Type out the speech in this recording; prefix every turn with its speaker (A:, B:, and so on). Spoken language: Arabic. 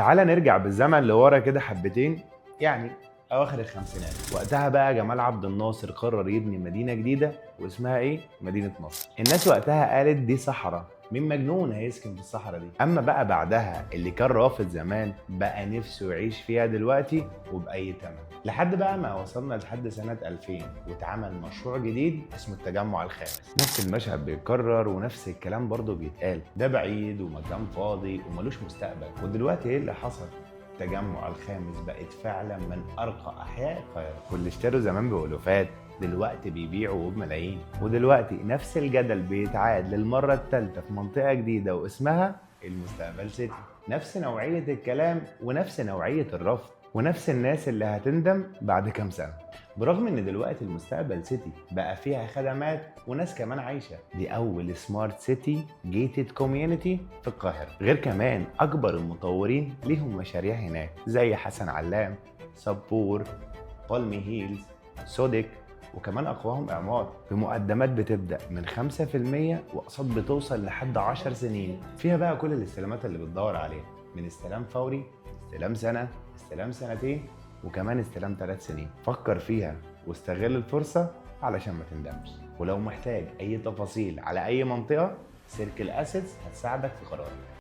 A: تعال نرجع بالزمن لورا كده حبتين، يعني اواخر الخمسينات. وقتها بقى جمال عبد الناصر قرر يبني مدينه جديده واسمها ايه؟ مدينه نصر. الناس وقتها قالت دي صحراء، مين مجنون هيسكن في الصحراء دي؟ اما بقى بعدها اللي كان رافض زمان بقى نفسه يعيش فيها دلوقتي وباي ثمن. لحد بقى ما وصلنا لحد سنه 2000 واتعمل مشروع جديد اسمه التجمع الخامس. نفس المشهد بيتكرر ونفس الكلام برضه بيتقال، ده بعيد ومكان فاضي وملوش مستقبل. ودلوقتي ايه اللي حصل؟ التجمع الخامس بقت فعلا من ارقى احياء القاهره، واللي اشتروا زمان بألوفات دلوقتي بيبيعوا بملايين. ودلوقتي نفس الجدل بيتعاد للمره الثالثه في منطقه جديده واسمها المستقبل سيتي. نفس نوعيه الكلام ونفس نوعيه الرفض ونفس الناس اللي هتندم بعد كام سنه. برغم ان دلوقتي المستقبل سيتي بقى فيها خدمات وناس كمان عايشه، دي اول سمارت سيتي جيتد كوميونتي في القاهره. غير كمان اكبر المطورين ليهم مشاريع هناك زي حسن علام، سبور، بالمي هيلز، سودك، وكمان اقواهم اعمار بمقدمات بتبدا من 5% واقساط بتوصل لحد 10 سنين. فيها بقى كل الاستلامات اللي بتدور عليها، من استلام فوري، استلام سنه، استلام سنتين، وكمان استلام 3 سنين. فكر فيها واستغل الفرصة علشان ما تندمش. ولو محتاج أي تفاصيل على أي منطقة، سيركل أسيتس هتساعدك في قرارك.